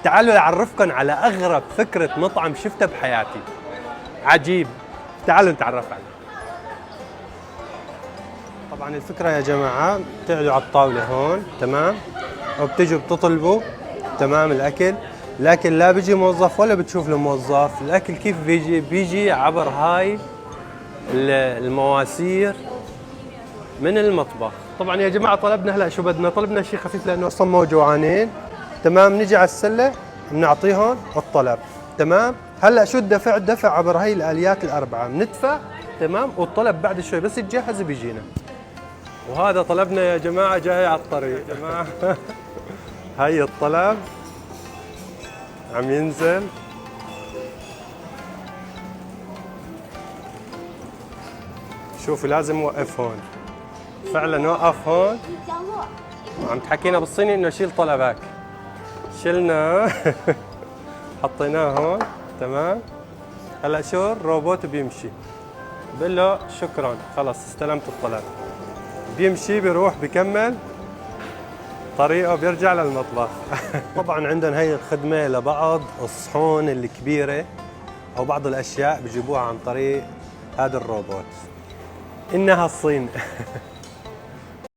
تعالوا أعرفكم على أغرب فكرة مطعم شفتها بحياتي. عجيب، تعالوا نتعرف عليه. طبعا الفكرة يا جماعة بتقعدوا على الطاولة هون، تمام، وبتجوا بتطلبوا، تمام، الأكل لا بيجي موظف ولا بتشوف الموظف. الأكل كيف بيجي عبر هاي المواسير من المطبخ. طبعا يا جماعة طلبنا هلا شو بدنا، طلبنا شيء خفيف لأنه أصلا مو جوعانين، تمام. نجي على السلة بنعطيهم الطلب، تمام. هلا شو الدفع؟ الدفع عبر هاي الآليات الأربعة، بندفع، تمام، والطلب بعد شوي بس يتجهز بيجينا. وهذا طلبنا يا جماعة جاي على الطريق يا جماعة. هاي الطلب عم ينزل. شوفوا لازم نوقف هون، فعلا نوقف هون. عم تحكينا بالصيني انه شيل طلبك، شلنا. حطيناه هون، تمام. هلا شو الروبوت بيمشي، بقول له شكرا خلص استلمت الطلب، بيمشي بيروح بكمل طريقه بيرجع للمطبخ. طبعا عندنا هي الخدمه لبعض الصحون الكبيره او بعض الاشياء بجيبوها عن طريق هذا الروبوت. انها الصين.